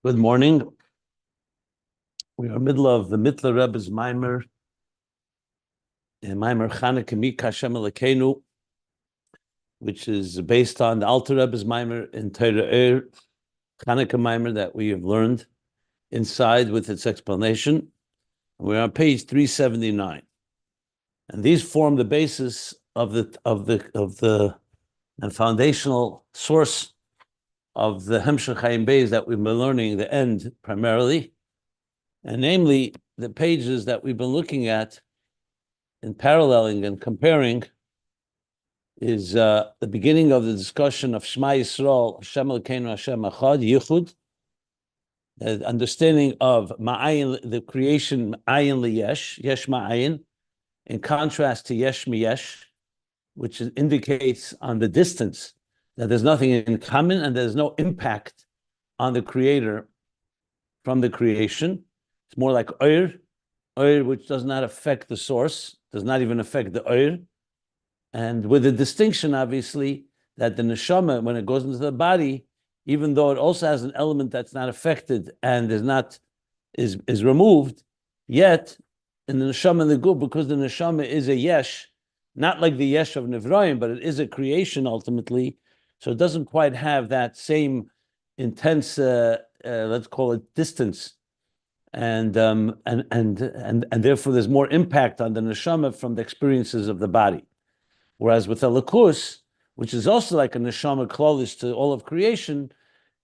Good morning. We are in the middle of the Mittler Rebbe's Maimer, Maimer Chanukah Mik Hashem Elokeinu, which is based on the Alter Rebbe's Maimer in Torah Chanukah Maimer that we have learned inside with its explanation. We're on page 379, and these form the basis of the and foundational source of the Hemshech Chaim Beis that we've been learning, the end primarily, and namely the pages that we've been looking at in paralleling and comparing is the beginning of the discussion of Shema Yisrael, Hashem Elokeinu Hashem Echad, Yichud, the understanding of Ma'ayin, the creation Ma'ayin Liyesh, Yesh Ma'ayin, in contrast to Yesh Miyesh, which indicates on the distance that there's nothing in common and there's no impact on the creator from the creation. It's more like Oir, which does not affect the source, does not even affect the Oir. And with the distinction, obviously, that the neshama, when it goes into the body, even though it also has an element that's not affected and is removed, yet in the neshama and the guf, because the neshama is a yesh, not like the yesh of Nevraim, but it is a creation ultimately. So it doesn't quite have that same intense, let's call it, distance, and therefore there's more impact on the neshama from the experiences of the body. Whereas with a lakus, which is also like a neshama close to all of creation,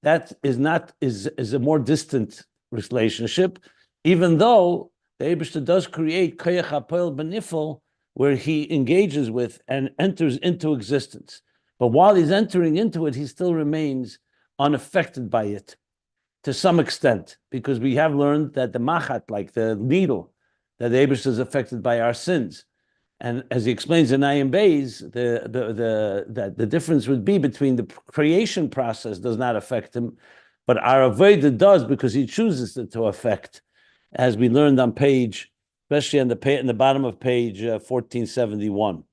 that is a more distant relationship, even though the Eibishter does create koyach hapoel benifel, where he engages with and enters into existence. But while he's entering into it, he still remains unaffected by it to some extent, because we have learned that the machat, like the needle, that the Eibishter is affected by our sins. And as he explains in Ayim Beis, the difference would be between the creation process does not affect him, but our avodah does, because he chooses it to affect, as we learned on page, especially in the bottom of page 1471.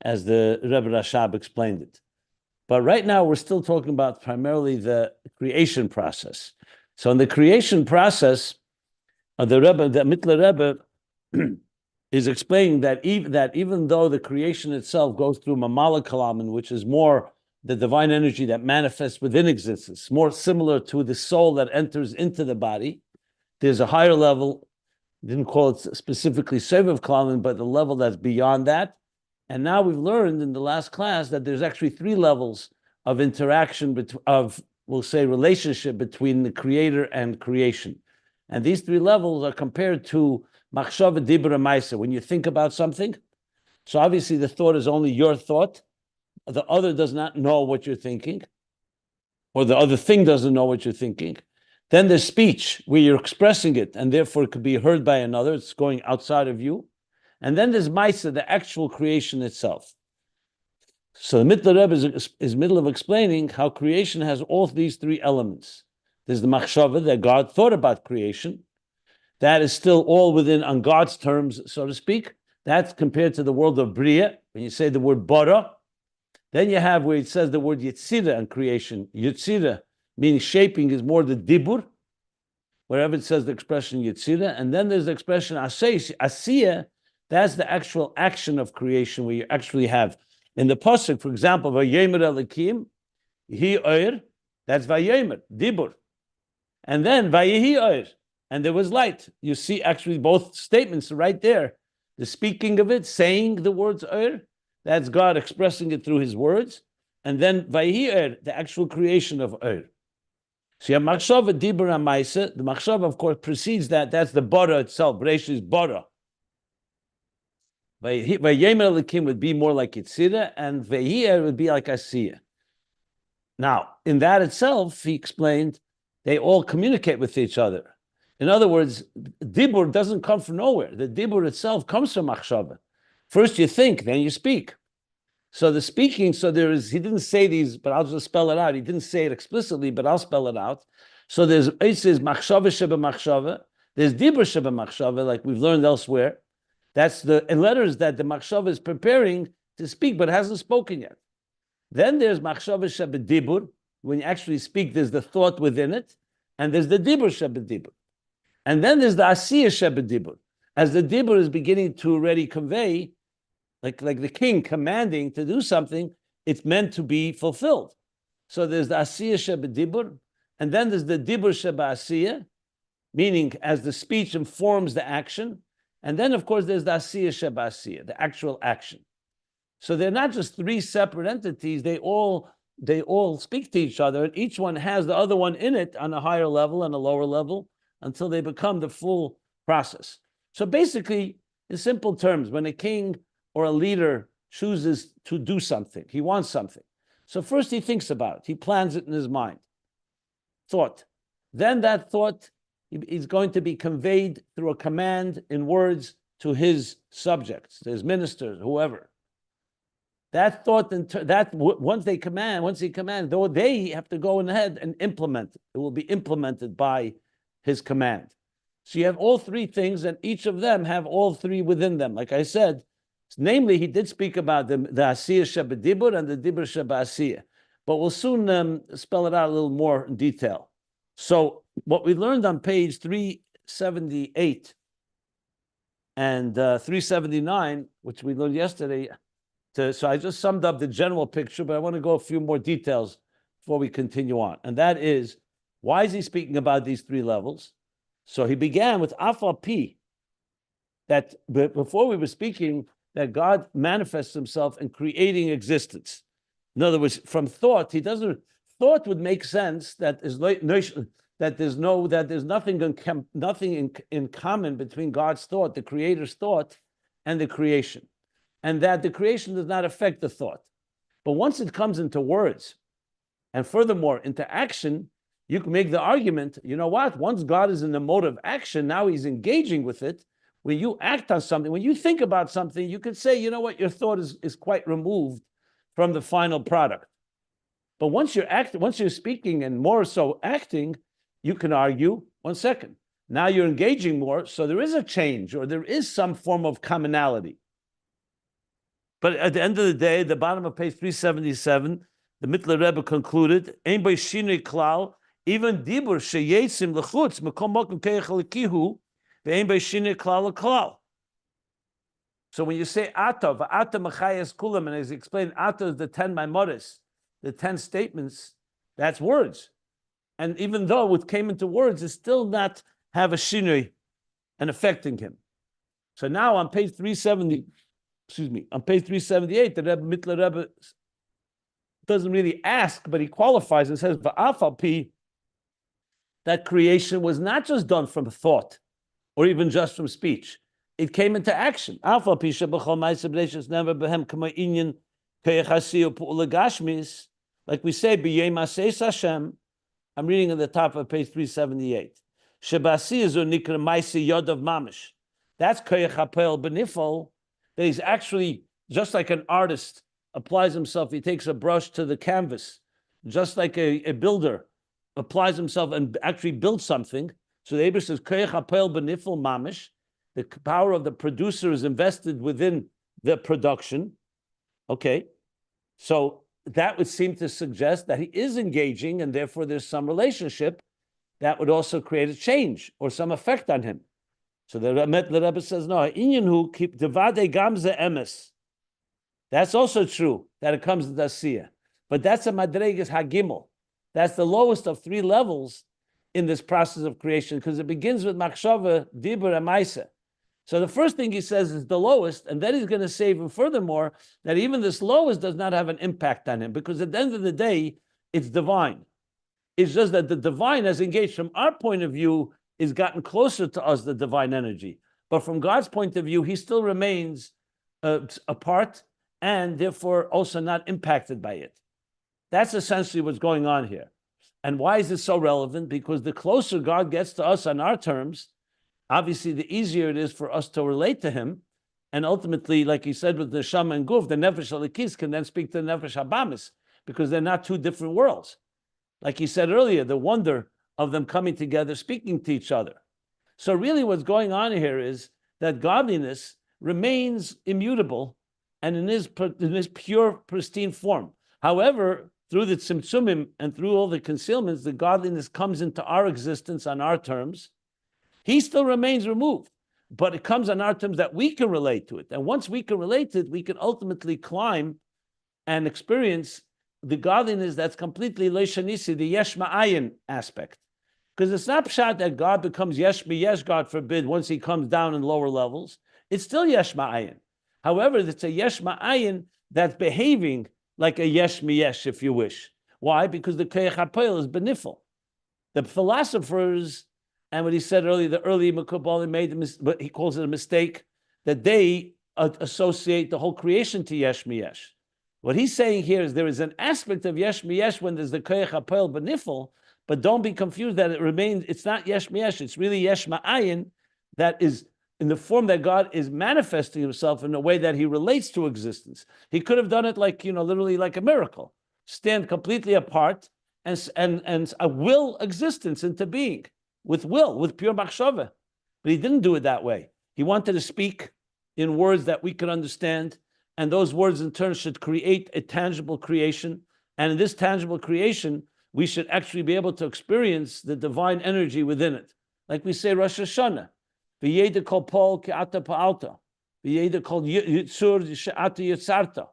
As the Rebbe Rashab explained it. But right now, we're still talking about primarily the creation process. So in the creation process, the Mittler Rebbe is explaining that even though the creation itself goes through Mamala Kalaman, which is more the divine energy that manifests within existence, more similar to the soul that enters into the body, there's a higher level, didn't call it specifically Sevav Kalaman, but the level that's beyond that. And now we've learned in the last class that there's actually three levels of interaction, we'll say, relationship between the creator and creation. And these three levels are compared to machshava, dibur, and ma'aseh. When you think about something, so obviously the thought is only your thought. The other does not know what you're thinking, or the other thing doesn't know what you're thinking. Then there's speech, where you're expressing it, and therefore it could be heard by another. It's going outside of you. And then there's Maisa, the actual creation itself. So the Mittler Rebbe is middle of explaining how creation has all these three elements. There's the machshava, that God thought about creation. That is still all within, on God's terms, so to speak. That's compared to the world of Bria, when you say the word bara. Then you have where it says the word yitzira on creation. Yitzira, meaning shaping, is more the dibur, wherever it says the expression yitzira. And then there's the expression asiyah. That's the actual action of creation, where you actually have in the pasuk, for example, vayemer elikim, hi oir, that's vayemer, dibur, and then vayehi oir, and there was light. You see actually both statements right there. The speaking of it, saying the words oir, that's God expressing it through His words, and then vayehi oir, the actual creation of oir. So you have machshava, dibur, and ma'aseh. The machshava, of course, precedes that. That's the bara itself. Bereishis bara. Vayemer Elikim would be more like Yitzira, and Vayir would be like Asiyah. Now, in that itself, he explained, they all communicate with each other. In other words, Dibur doesn't come from nowhere. The Dibur itself comes from Machshava. First you think, then you speak. So the speaking, he didn't say these, but I'll just spell it out. He didn't say it explicitly, but I'll spell it out. So it says Machshava Sheba Machshava. There's Dibur Sheba Machshava, like we've learned elsewhere. That's the letters that the machshava is preparing to speak, but hasn't spoken yet. Then there's machshava shebedibur. When you actually speak, there's the thought within it. and there's the dibur shebedibur. And then there's the asiyah shebedibur. As the dibur is beginning to already convey, like the king commanding to do something, it's meant to be fulfilled. So there's the asiyah shebedibur, and then there's the dibur shebasiyah, meaning as the speech informs the action. And then, of course, there's the asiyah shebasiyah, the actual action. So they're not just three separate entities. They all speak to each other, and each one has the other one in it on a higher level and a lower level until they become the full process. So basically, in simple terms, when a king or a leader chooses to do something, he wants something. So first he thinks about it. He plans it in his mind. Thought. Then that thought is going to be conveyed through a command in words to his subjects, to his ministers, whoever. That thought, once he commands, though they have to go ahead and implement it. It will be implemented by his command. So you have all three things, and each of them have all three within them. Like I said, namely, he did speak about the asiyah shebedibur and the dibur shebasiyah, but we'll soon spell it out a little more in detail. So what we learned on page 378 and 379, which we learned yesterday, so I just summed up the general picture, but I want to go a few more details before we continue on. And that is, why is he speaking about these three levels? So he began with Afal Pi, that before we were speaking, that God manifests himself in creating existence. In other words, from thought, thought would make sense that there's nothing in common between God's thought, the creator's thought, and the creation. And that the creation does not affect the thought. But once it comes into words, and furthermore, into action, you can make the argument, you know what? Once God is in the mode of action, now he's engaging with it. When you act on something, when you think about something, you could say, you know what? Your thought is quite removed from the final product. But once you're speaking and more so acting, you can argue, 1 second, now you're engaging more, so there is a change, or there is some form of commonality. But at the end of the day, the bottom of page 377, the Mittler Rebbe concluded, Ein bei shinui klal, even dibur sheyetzim lechutz mekom mokum keich lekihu, ve'ein bei shinui klal leklal. So when you say Ata, va'ata machayes kulam, and as he explained, Ata is the 10 Maamores, the 10 statements, that's words. And even though it came into words, it still not have a shinui and affecting him. So now on page 378, the Mittler Rebbe doesn't really ask, but he qualifies and says, V'afal pi, that creation was not just done from thought or even just from speech. It came into action. Afal pi shebachol ma'aseh bereishis never behem k'mo inyan k'yechasi u'pu'ula gashmis, like we say, b'yei maseis Hashem. I'm reading at the top of page 378. Shebasi is unikra ma'aseh yodav mamish. That's koyach hapel benifol, that he's actually, just like an artist applies himself, he takes a brush to the canvas, just like a builder applies himself and actually builds something. So the Eber says, Koyach hapel benifol mamish, the power of the producer is invested within the production. Okay, so that would seem to suggest that he is engaging, and therefore there's some relationship that would also create a change or some effect on him. So the Rebbe says, no, inyanhu keep devade gamze emes. That's also true, that it comes to Dasiya. But that's a madreges hagimel. That's the lowest of three levels in this process of creation, because it begins with machshava, dibur, and maisa. So the first thing he says is the lowest, and then he's going to say even furthermore that even this lowest does not have an impact on him, because at the end of the day, it's divine. It's just that the divine has engaged. From our point of view, is gotten closer to us, the divine energy. But from God's point of view, he still remains apart and therefore also not impacted by it. That's essentially what's going on here. And why is this so relevant? Because the closer God gets to us on our terms, obviously the easier it is for us to relate to him. And ultimately, like he said with the Neshama and Guf, the Nefesh Alikis can then speak to the Nefesh Habamis, because they're not two different worlds. Like he said earlier, the wonder of them coming together, speaking to each other. So really what's going on here is that godliness remains immutable and in his pure, pristine form. However, through the tzimtzumim and through all the concealments, the godliness comes into our existence on our terms. He still remains removed, but it comes on our terms that we can relate to it. And once we can relate to it, we can ultimately climb and experience the godliness that's completely leishanisi, the yesh ma'ayin aspect. Because it's not pshat that God becomes yesh miyesh, God forbid, once he comes down in lower levels. It's still yesh ma'ayin. However, it's a yesh ma'ayin that's behaving like a yesh miyesh, if you wish. Why? Because the koyach hapoel is benifel. The philosophers, and what he said earlier, the early Mekubali made, but he calls it a mistake, that they associate the whole creation to yesh miyesh. What he's saying here is there is an aspect of yesh miyesh when there's the koyach hapoel benifel, but don't be confused that it remains, it's not yesh miyesh, it's really yesh ma'ayin that is in the form that God is manifesting himself in a way that he relates to existence. He could have done it like, literally like a miracle, stand completely apart and a will existence into being, with pure machshava. But he didn't do it that way. He wanted to speak in words that we could understand, and those words in turn should create a tangible creation. And in this tangible creation, we should actually be able to experience the divine energy within it. Like we say Rosh Hashanah, v'yeda kol pol ke'ata pa'alta, v'yeda kol yitzur she'ata yitzarta.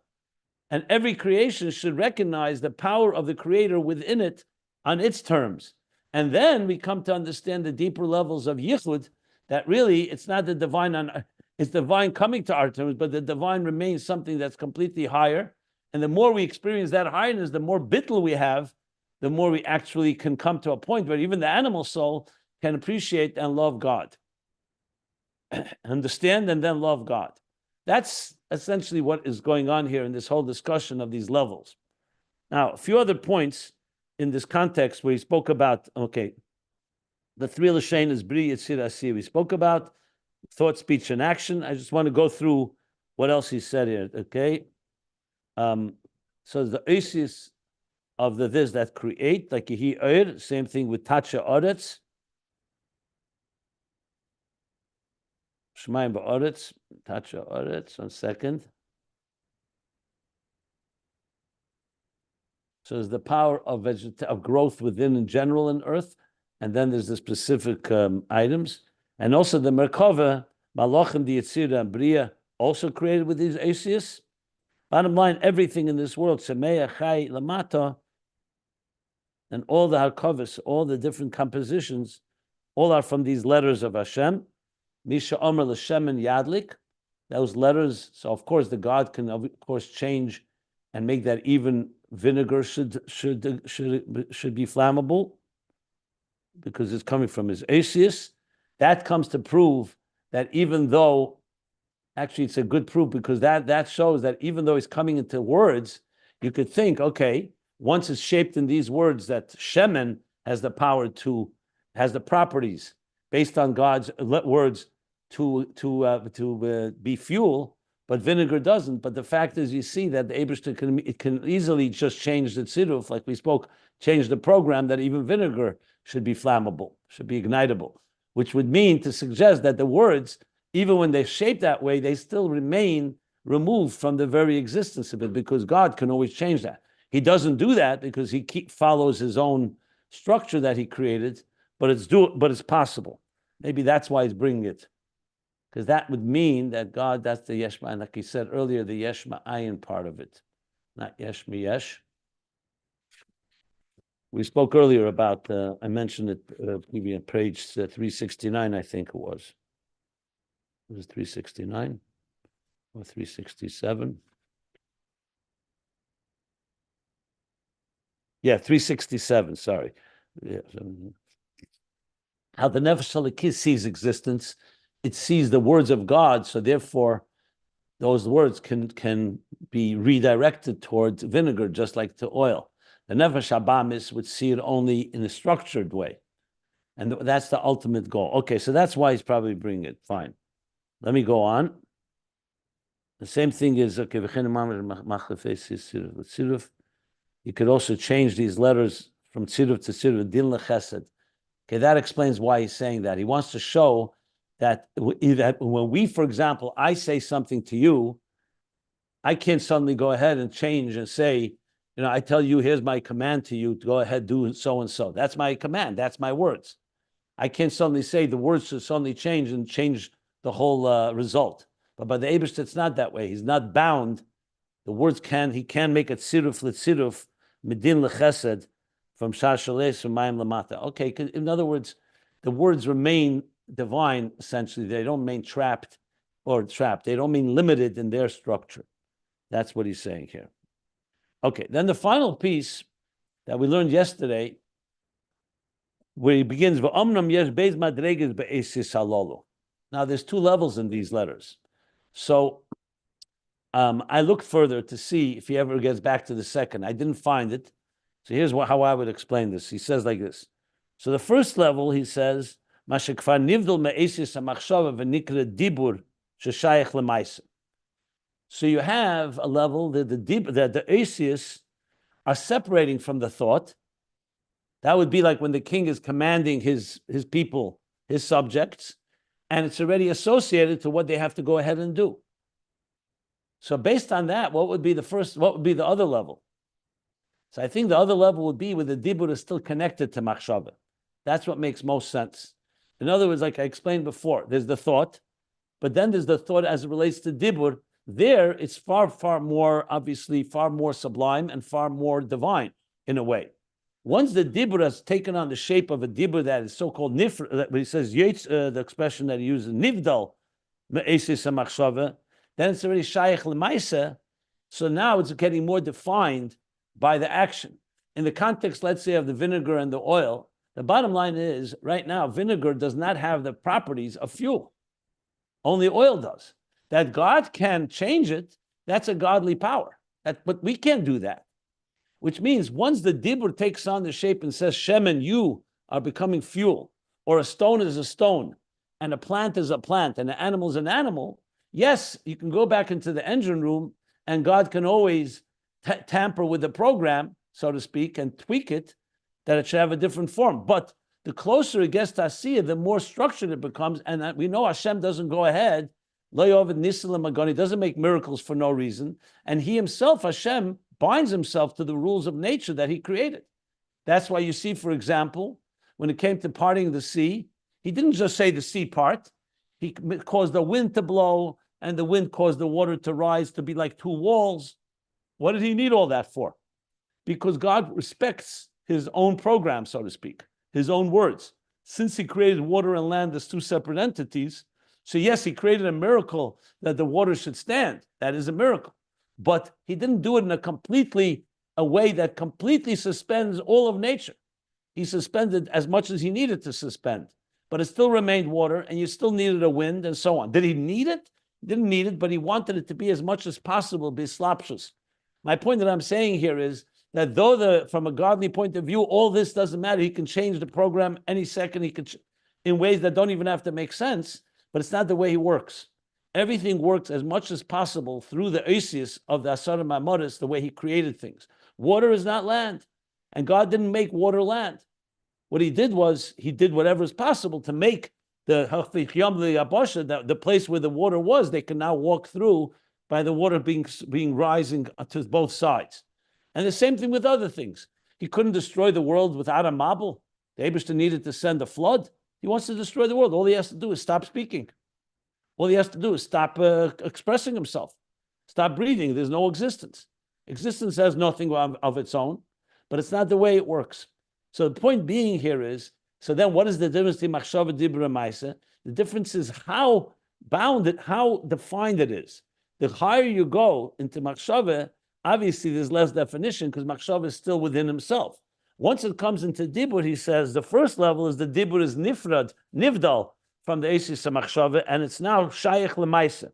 And every creation should recognize the power of the Creator within it on its terms. And then we come to understand the deeper levels of yichud, that really it's not the divine, it's divine coming to our terms, but the divine remains something that's completely higher. And the more we experience that highness, the more bittul we have, the more we actually can come to a point where even the animal soul can appreciate and love God. Understand and then love God. That's essentially what is going on here in this whole discussion of these levels. Now, a few other points in this context where he spoke about, the three lashonos bri, yitzir, asiyah. We spoke about thought, speech, and action. I just want to go through what else he said here, okay? So the oasis of the this that create, like yehi oir, same thing with tacha oretz. Shemaim ba'oretz, tacha oretz, 1 second. So there's the power of growth within in general in earth, and then there's the specific items. And also the Merkava, Malachim, the Yetzirah, and Bria, also created with these Asius. Bottom line, everything in this world, Semeya, Chai, Lamata, and all the Harkavas, all the different compositions, all are from these letters of Hashem. Misha Omer L'Shem and Yadlik, those letters. So of course the God can of course change and make that even vinegar should be flammable because it's coming from his Asius. That comes to prove that even though, actually it's a good proof because that shows that even though he's coming into words, you could think, okay, once it's shaped in these words that Shemen has the power to, has the properties based on God's words to be fuel, but vinegar doesn't. But the fact is, you see that the Eibishter can easily just change the tziruf, like we spoke, change the program that even vinegar should be flammable, should be ignitable, which would mean to suggest that the words, even when they're shaped that way, they still remain removed from the very existence of it, because God can always change that. He doesn't do that because he follows his own structure that he created, but it's possible. Maybe that's why he's bringing it, because that would mean that God, that's the yesh ma'ayin, like he said earlier, the yesh ma'ayin part of it, not yesh miyesh. We spoke earlier about, I mentioned it maybe on page 369, I think it was. It was 369 or 367. Yeah, 367, sorry. Yeah. How the Nefesh Halakis sees existence, it sees the words of God, so therefore those words can be redirected towards vinegar, just like to oil. The Nefesh Habamis would see it only in a structured way. And that's the ultimate goal. Okay, so that's why he's probably bringing it. Fine. Let me go on. The same thing is, okay, you could also change these letters from tziruf to tziruf, din lechesed. Okay, that explains why he's saying that. He wants to show that when we, for example, I say something to you, I can't suddenly go ahead and change and say, I tell you, here's my command to you to go ahead, do so and so. That's my command. That's my words. I can't suddenly say the words should suddenly change and change the whole result. But by the Eibush, it's not that way. He's not bound. The words he can make it siruf litziruf, medin lechesed, from shar shalesh, from mayim lamata. Okay, in other words, the words remain divine, essentially. They don't remain trapped. They don't mean limited in their structure. That's what he's saying here. Okay, then the final piece that we learned yesterday, where he begins, now there's two levels in these letters. So I looked further to see if he ever gets back to the second. I didn't find it. So here's how I would explain this. He says like this. So the first level, he says, so you have a level that the Asius are separating from the thought. That would be like when the king is commanding his people, his subjects, and it's already associated to what they have to go ahead and do. So based on that, what would be the other level? So I think the other level would be where the dibur is still connected to machshava. That's what makes most sense. In other words, like I explained before, there's the thought, but then there's the thought as it relates to dibur. There, it's far, far more, obviously, far more sublime and far more divine in a way. Once the dibur has taken on the shape of a dibur that is so-called nifr, when he says the expression that he uses, nivdal, me'esis ha'machshava, then it's already shaykh l'maisa. So now it's getting more defined by the action. In the context, let's say, of the vinegar and the oil, the bottom line is, right now, vinegar does not have the properties of fuel. Only oil does. That God can change it, that's a godly power. But we can't do that. Which means once the dibur takes on the shape and says, Shemen, you are becoming fuel, or a stone is a stone, and a plant is a plant, and an animal is an animal, yes, you can go back into the engine room, and God can always tamper with the program, so to speak, and tweak it, that it should have a different form. But the closer it gets to Asiyah, the more structured it becomes, and we know Hashem doesn't go ahead, he doesn't make miracles for no reason, and he himself, Hashem, binds himself to the rules of nature that he created. That's why you see, for example, when it came to parting the sea, he didn't just say the sea part. He caused the wind to blow, and the wind caused the water to rise to be like two walls. What did he need all that for? Because God respects his own program, so to speak, his own words. Since he created water and land as two separate entities, so yes, he created a miracle that the water should stand. That is a miracle. But he didn't do it in a way that completely suspends all of nature. He suspended as much as he needed to suspend, but it still remained water, and you still needed a wind and so on. Did he need it? He didn't need it, but he wanted it to be as much as possible bislapshus. My point that I'm saying here is that though from a godly point of view, all this doesn't matter. He can change the program any second. He can in ways that don't even have to make sense, but it's not the way he works. Everything works as much as possible through the oisius of the Asara Mamoris, the way he created things. Water is not land, and God didn't make water land. What he did was, he did whatever is possible to make the place where the water was, they can now walk through by the water being rising to both sides. And the same thing with other things. He couldn't destroy the world without a mabul. The Eibishter needed to send a flood. He wants to destroy the world. All he has to do is stop speaking. All he has to do is stop expressing himself, stop breathing. There's no existence. Existence has nothing of its own, but it's not the way it works. So the point being here is, so then what is the difference between machshava, dibur, and ma'aseh? The difference is how bounded, how defined it is. The higher you go into machshava, obviously there's less definition because machshava is still within himself. Once it comes into dibur, he says, the first level is the dibur is nifrad, nivdal, from the Eisis HaMachshava, and it's now Shaykh L'Maisa.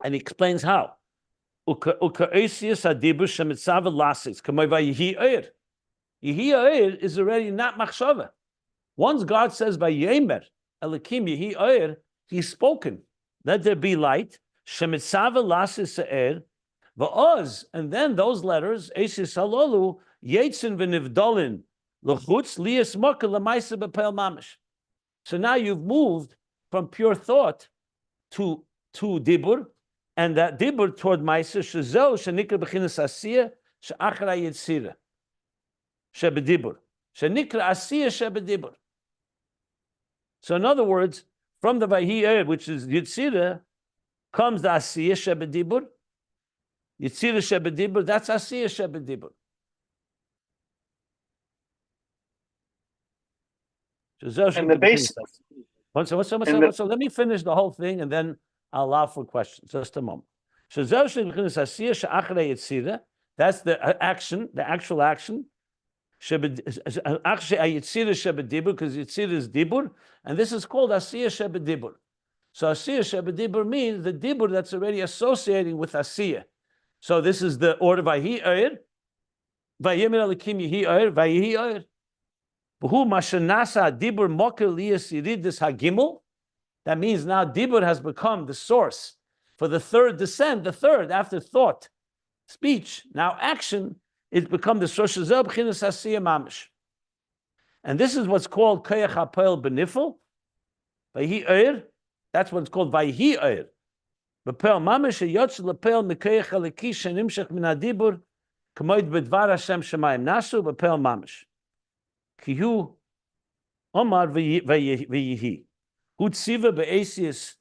And he explains how. Uka Eisis HaDibur Shemitzav Lasis, Kamoiva Yehi Eir. Yehi Eir is already not Machshava. Once God says by Yemer, Elikim Yehi Eir, he's spoken. Let there be light. Shemitzav Lasis Eir. Va'oz, and then those letters, Eisis Halolu, Yetzin V'nivdolin, L'chutz Lias Moka L'Maisa B'Pel Mamish. So now you've moved from pure thought to dibur, and that dibur toward ma'aseh shezel shenikra b'chinas asiyah she'achra yitzira shebedibur shenikra asiya shebedibur. So in other words, from the Vahi which is yitzira, comes the asiya shebedibur. Yitzira shebedibur, that's asiya shebedibur. And the base. So let me finish the whole thing and then I'll allow for questions. Just a moment. That's the action, the actual action. Because Yitzira is dibur, and this is called asiya shebedibur. So asiya shebedibur means the dibur that's already associating with asiya. So this is the order Vahi Oyer, Vayimir Elikim Yehi Oyer, Vayihi Oyer. B'hu mashanasa dibur moker liyas yiridis hagimel. That means now dibur has become the source for the third descent, the third after thought, speech. Now action, it's become the source of b'chinas asiya mamish. And this is what's called koyach hapoel benifel, Vayihi Oyer. That's what's called Vayihi Oyer. B'peil mamish yotz lepeil mikoyach halaki shenimshach min hadibur k'moed b'dvar Hashem shemayim nasu b'peil mamish. Kihu Omar v'yihi. Hu tziva be'esius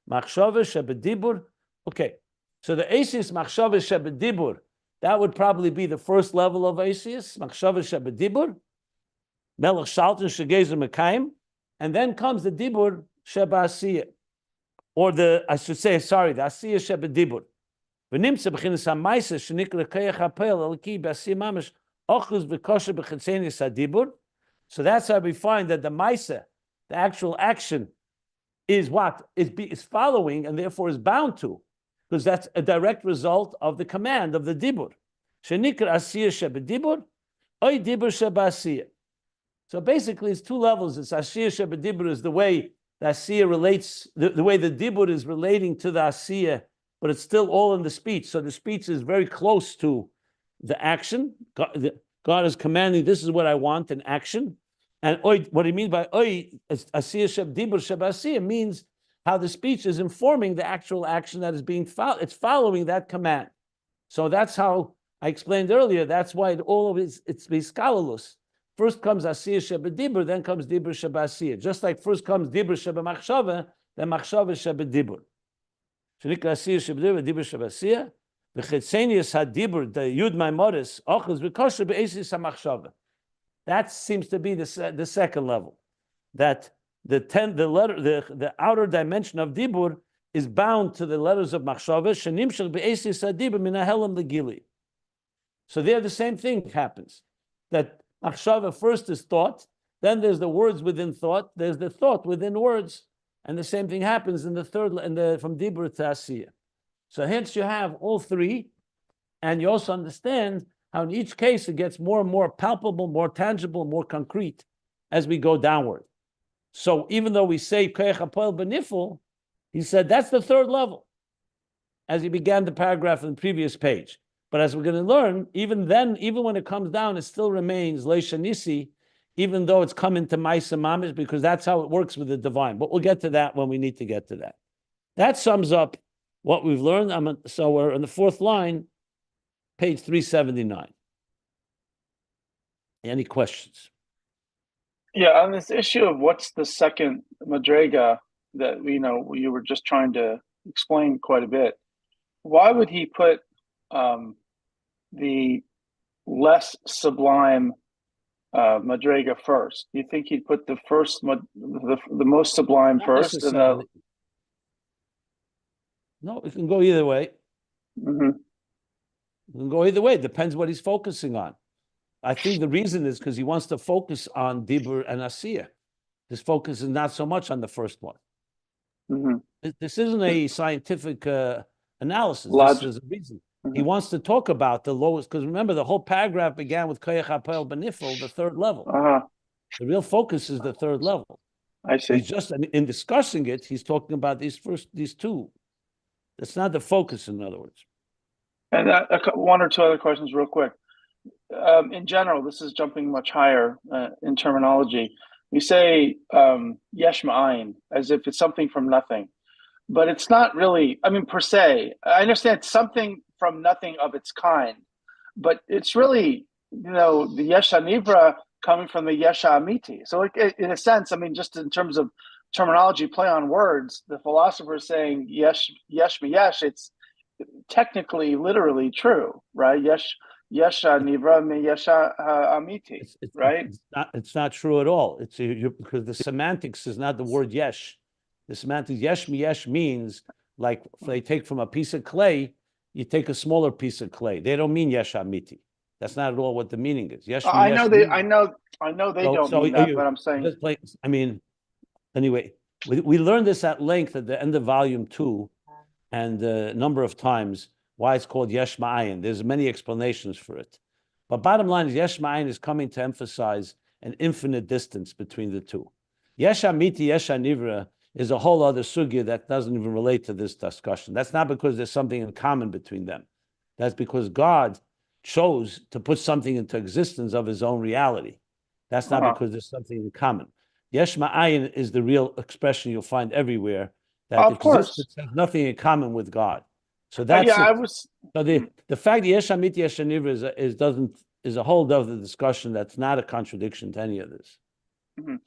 machshava shebedibur. Okay, so the esius machshava shebedibur, that would probably be the first level of esius machshava shebedibur. Melech shalton shegezer mekayim, and then comes the dibur sheba'asiyah, or the asiya shebedibur. V'nimtza b'chinas ha'maisa shenikra koyach ha'poel eliki b'asiyah mamish. So that's how we find that the Maisa, the actual action, is what? Is following and therefore is bound to, because that's a direct result of the command of the Dibur. So basically it's two levels. It's Asiya Shebedibur is the way the Asiya relates, the way the Dibur is relating to the Asiya, but it's still all in the speech. So the speech is very close to the action. God is commanding, this is what I want in action. And what he means by asiya shebedibur shebasiya means how the speech is informing the actual action that is being followed. It's following that command. So that's how I explained earlier. That's why it's biskalalus. First comes asiya shebedibur, then comes dibur shebasiya. Just like first comes dibur shebemachshava, then machshava shebedibur. Shenikra asiya shebedibur, dibur shebasiya. The chetzenius hadibur, the yud maimoris, ochus v'kosher be'esis hamachshava. That seems to be the second level. That the outer dimension of dibur is bound to the letters of machshava. Shenimshach be'esis hadibur min hahelam legili. So there, the same thing happens. That machshava first is thought, then there's the words within thought, there's the thought within words, and the same thing happens in the third, from dibur to asiyah. So hence you have all three, and you also understand how in each case it gets more and more palpable, more tangible, more concrete as we go downward. So even though we say koyach hapoel benifel, he said that's the third level, as he began the paragraph in the previous page. But as we're going to learn, even then, even when it comes down, it still remains leisha nisi, even though it's come into ma'isa mamish, because that's how it works with the divine. But we'll get to that when we need to get to that. That sums up what we've learned. So we're on the fourth line, page 379. Any questions? Yeah, on this issue of what's the second madrega that you were just trying to explain quite a bit. Why would he put the less sublime madrega first? Do you think he'd put the first, the most sublime Not first? No, it can go either way. Mm-hmm. It can go either way. It depends what he's focusing on. I think the reason is because he wants to focus on Dibur and Asiya. His focus is not so much on the first one. Mm-hmm. This isn't a scientific analysis. This is a reason. Mm-hmm. He wants to talk about the lowest, because remember, the whole paragraph began with Koyach HaPoel Benifel, the third level. The real focus is the third level. I see. He's just, in discussing it, he's talking about these two. That's not the focus, in other words. And one or two other questions real quick. In general, this is jumping much higher in terminology. We say yesh ma'ayin, as if it's something from nothing. But it's not really, per se. I understand something from nothing of its kind. But it's really, the Yesha Nivra coming from the Yesha Amiti. So in a sense, I mean, just in terms of terminology, play on words, the philosopher is saying yesh miyesh, it's technically, literally true, right? Yesha Nivra mi Yesha Amiti, right? It's not true at all. Because the semantics is not the word yesh. The semantics, yesh miyesh means, like, if they take from a piece of clay, you take a smaller piece of clay. They don't mean yesh amiti. That's not at all what the meaning is. Yesh I know they. means, I know they don't mean that, but I'm saying. I mean, anyway, we learned this at length at the end of volume 2, and a number of times why it's called yesh ma'ayin. There's many explanations for it, but bottom line is yesh ma'ayin is coming to emphasize an infinite distance between the two. Yesh amiti, yesh nivra is a whole other sugya that doesn't even relate to this discussion. That's not because there's something in common between them. That's because God chose to put something into existence of his own reality. That's not because there's something in common. Yesh ma'ayin is the real expression you'll find everywhere, that existence has nothing in common with God. So that's So the fact that yesh amiti, yesh nivra is a whole other discussion that's not a contradiction to any of this. Mm-hmm.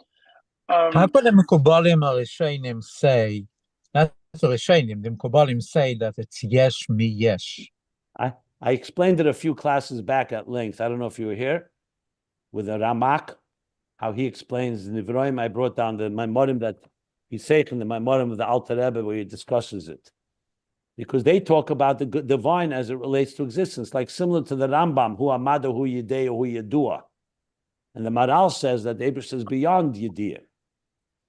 How could the Mekubalim or Rishonim say, not the Rishonim, the Mekubalim say that it's yesh mi yesh? I explained it a few classes back at length. I don't know if you were here with the Ramak, how he explains the Nivroim. I brought down the Maamorei that he's saying the Maamorei of the Alter Rebbe where he discusses it. Because they talk about the divine as it relates to existence, like similar to the Rambam, hu amada, hu yidei, hu yadua. And the Maral says that the Abish is beyond Yediyah.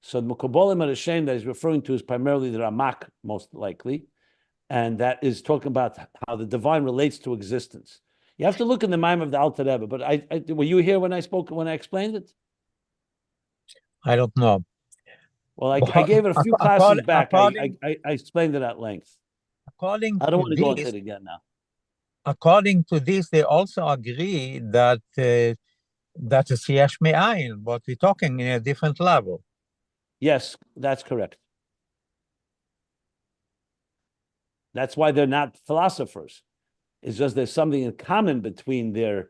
So the Mekubalim Arishem that he's referring to is primarily the Ramak, most likely, and that is talking about how the divine relates to existence. You have to look in the Maamorei of the Alter Rebbe, but were you here when I explained it? I don't know. Well, I gave it a few classes back. I explained it at length. I don't want to go into it again now. According to this, they also agree that that is yesh me'ayin, but we're talking in a different level. Yes, that's correct. That's why they're not philosophers. It's just there's something in common between the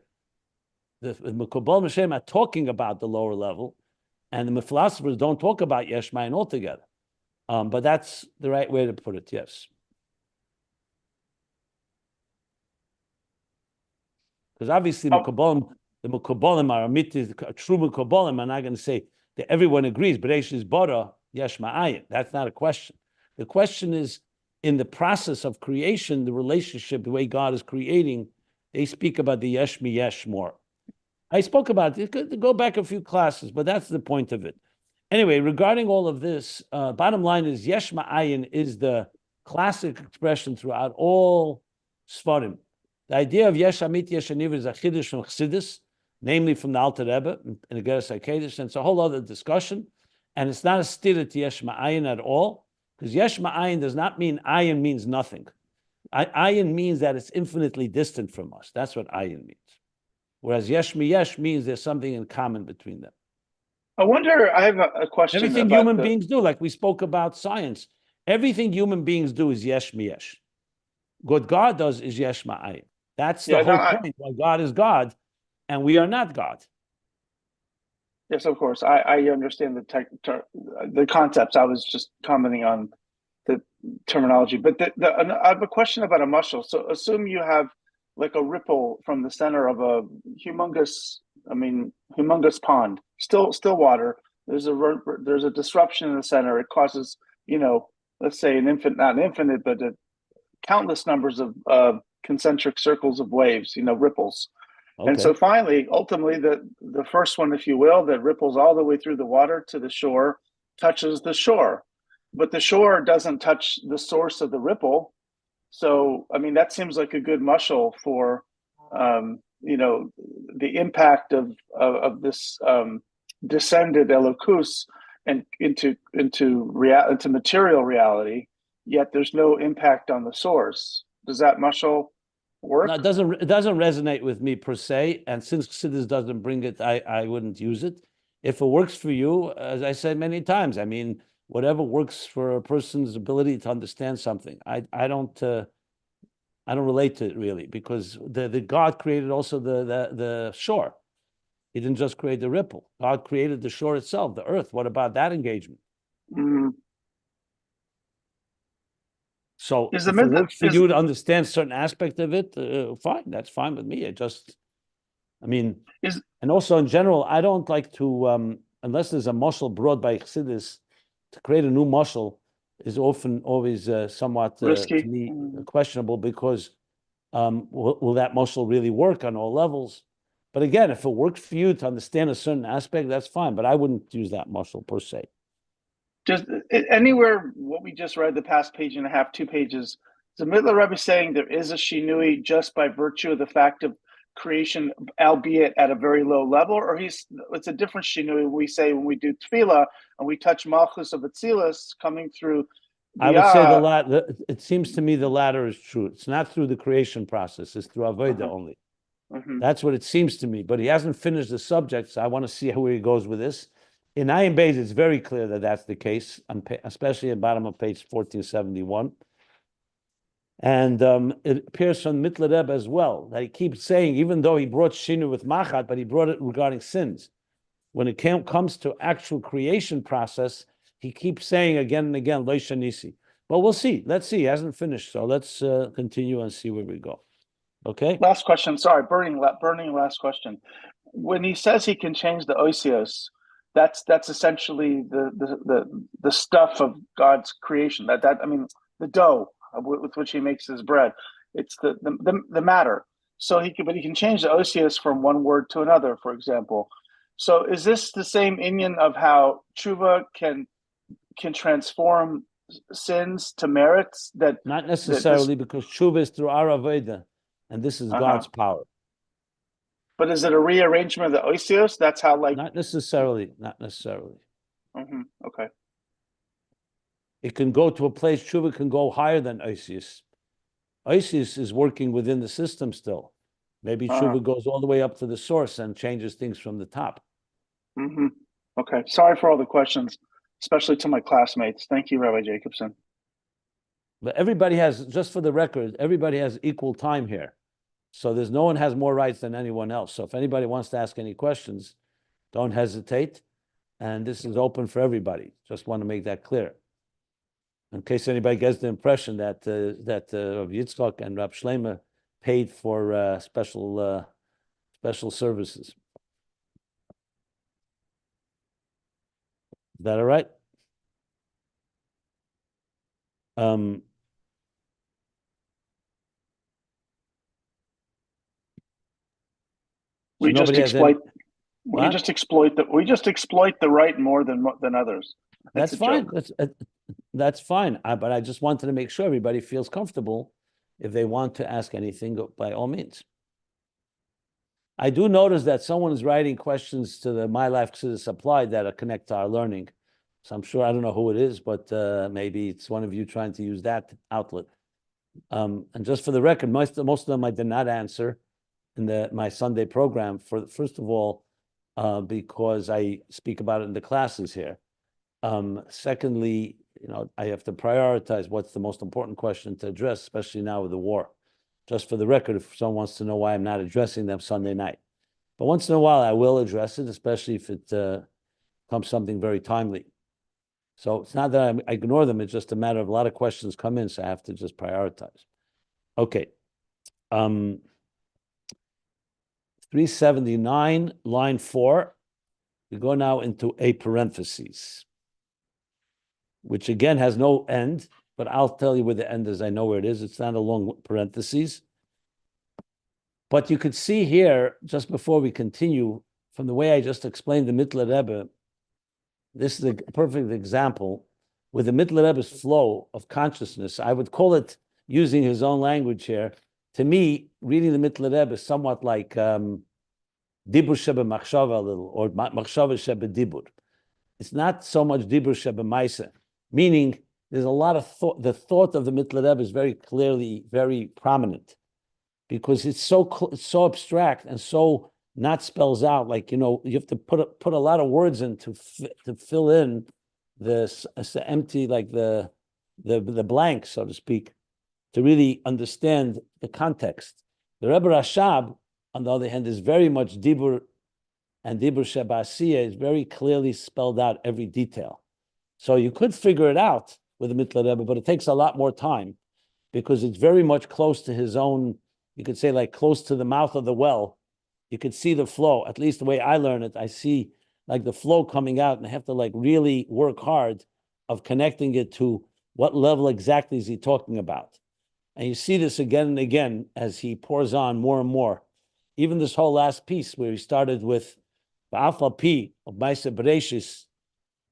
Mekubalim Hashem are talking about the lower level, and the philosophers don't talk about yesh ma'ayin altogether. But that's the right way to put it, yes. Because obviously the Mekubalim are a true Mekubalim. I'm not going to say that everyone agrees, Bereishis bara, yesh ma'ayin. That's not a question. The question is, in the process of creation, the relationship, the way God is creating, they speak about the yesh mi yesh more. I spoke about it. Go back a few classes, but that's the point of it. Anyway, regarding all of this, bottom line is yesh ma'ayin is the classic expression throughout all Sfarim. The idea of yesh amit, yesh nivra is a chiddush from Chassidus, namely from the Alter Rebbe in the Geras HaKodesh, and it's a whole other discussion. And it's not a stira to yesh ma'ayin at all, because yesh ma'ayin does not mean ayin means nothing. Ayin means that it's infinitely distant from us. That's what ayin means. Whereas yesh mi yesh means there's something in common between them. I wonder, I have a question. Everything human beings do, like we spoke about science, everything human beings do is yesh mi yesh. What God does is yesh ma'ayin. That's the whole point. Why God is God, and we are not God. Yes, of course. I understand the concepts. I was just commenting on the terminology. But I have a question about a mushal. So assume you have like a ripple from the center of a humongous pond, still water. There's a disruption in the center. It causes, let's say not an infinite, but countless numbers of concentric circles of waves, ripples. Okay. And so finally, ultimately, the first one, if you will, that ripples all the way through the water to the shore, touches the shore. But the shore doesn't touch the source of the ripple. So, that seems like a good mushal for, the impact of this descended elokus and into material reality, yet there's no impact on the source. Does that mushal work? No, it doesn't resonate with me per se, and since Chassidus doesn't bring it, I wouldn't use it. If it works for you, as I said many times, whatever works for a person's ability to understand something. I don't I don't relate to it really, because the God created also the shore. He didn't just create the ripple. God created the shore itself, the earth. What about that engagement? Mm. So Is if the it myth works for is you to understand certain aspect of it, fine, that's fine with me. I mean, is and also in general, I don't like to, unless there's a mashal brought by Chassidus, to create a new mashal is often always somewhat, to risky? me, questionable, because will that mashal really work on all levels? But again, if it works for you to understand a certain aspect, that's fine, but I wouldn't use that mashal per se. Just anywhere what we just read the past page and a half, 2 pages, the Mittler Rebbe is saying there is a shinui just by virtue of the fact of creation, albeit at a very low level, or it's a different shinui we say when we do tefillah and we touch malchus of Atzilus coming through. I would say the latter. It seems to me the latter is true. It's not through the creation process; it's through avodah only. That's what it seems to me. But he hasn't finished the subject, so I want to see where he goes with this. In Ayin Beis, it's very clear that that's the case, especially at the bottom of page 1471. And it appears from Mittler Rebbe as well, that he keeps saying, even though he brought Shinu with Machat, but he brought it regarding sins. When it comes to actual creation process, he keeps saying again and again, Lo Shanisi. But we'll see. Let's see. He hasn't finished. So let's continue and see where we go. Okay? Last question. Sorry, burning last question. When he says he can change the osios, that's essentially the stuff of God's creation. That I mean, the dough with which he makes his bread. It's the matter. So he can change the osios from one word to another, for example. So is this the same inyan of how tshuva can transform sins to merits? That not necessarily, because tshuva is through our avodah, and this is God's power. But is it a rearrangement of the osios? That's how, like, not necessarily. Okay. It can go to a place, tshuva can go higher than osius. Osius is working within the system still. Maybe tshuva goes all the way up to the source and changes things from the top. Okay. Sorry for all the questions, especially to my classmates. Thank you, Rabbi Jacobson. But everybody has, just for the record, everybody has equal time here. So no one has more rights than anyone else. So if anybody wants to ask any questions, don't hesitate. And this is open for everybody. Just want to make that clear. In case anybody gets the impression that Rav Yitzchak and Rav Shlomo paid for special services. Is that all right? We just exploit the right more than others. That's fine. That's fine. But I just wanted to make sure everybody feels comfortable. If they want to ask anything, by all means. I do notice that someone is writing questions to the My Life Chassidus Applied that are connect to our learning. So I'm sure, I don't know who it is, but maybe it's one of you trying to use that outlet. And just for the record, most of them I did not answer in my Sunday program. First of all, because I speak about it in the classes here. Secondly, I have to prioritize what's the most important question to address, especially now with the war. Just for the record, if someone wants to know why I'm not addressing them Sunday night. But once in a while, I will address it, especially if it comes something very timely. So it's not that I ignore them, it's just a matter of a lot of questions come in, so I have to just prioritize. Okay. 379, line 4. We go now into a parenthesis, which again has no end, but I'll tell you where the end is. I know where it is. It's not a long parenthesis. But you could see here, just before we continue, from the way I just explained the Mittler Rebbe, this is a perfect example with the Mittler Rebbe's flow of consciousness. I would call it, using his own language here, to me, reading the Mittler Rebbe is somewhat like Dibur Shebe Machshava a little, or Machshava Shebe Dibur. It's not so much Dibur Shebe Maisa, meaning there's a lot of thought. The thought of the Mittler Rebbe is very clearly, very prominent, because it's so abstract and so not spells out. Like, you have to put a lot of words in to fill in this empty, like the blank, so to speak. to really understand the context. The Rebbe Rashab, on the other hand, is very much Dibur, and Dibur Shebasiya is very clearly spelled out every detail. So you could figure it out with the Mittler Rebbe, but it takes a lot more time because it's very much close to his own, you could say like close to the mouth of the well. You could see the flow, at least the way I learn it, I see like the flow coming out and I have to like really work hard of connecting it to what level exactly is he talking about. And you see this again and again as he pours on more and more. Even this whole last piece where he started with the Alpha P of Maamorei Bereishis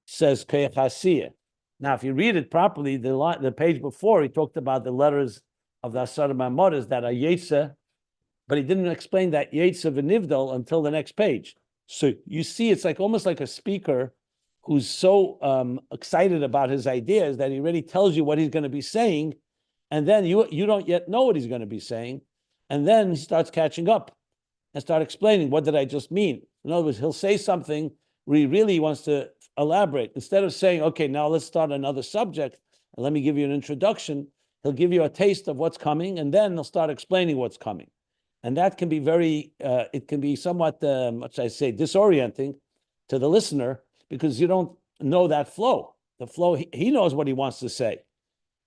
says Koyach Hasiyah. Now, if you read it properly, the page before, he talked about the letters of the Asar Mamoras that are Yetza, but he didn't explain that Yetza v'Nivdal until the next page. So you see, it's like almost like a speaker who's so excited about his ideas that he already tells you what he's going to be saying, and then you don't yet know what he's going to be saying, and then he starts catching up and start explaining, what did I just mean? In other words, he'll say something where he really wants to elaborate. Instead of saying, okay, now let's start another subject, and let me give you an introduction, he'll give you a taste of what's coming, and then he'll start explaining what's coming. And that can be very, it can be somewhat, what should I say, disorienting to the listener, because you don't know that flow. The flow, he knows what he wants to say.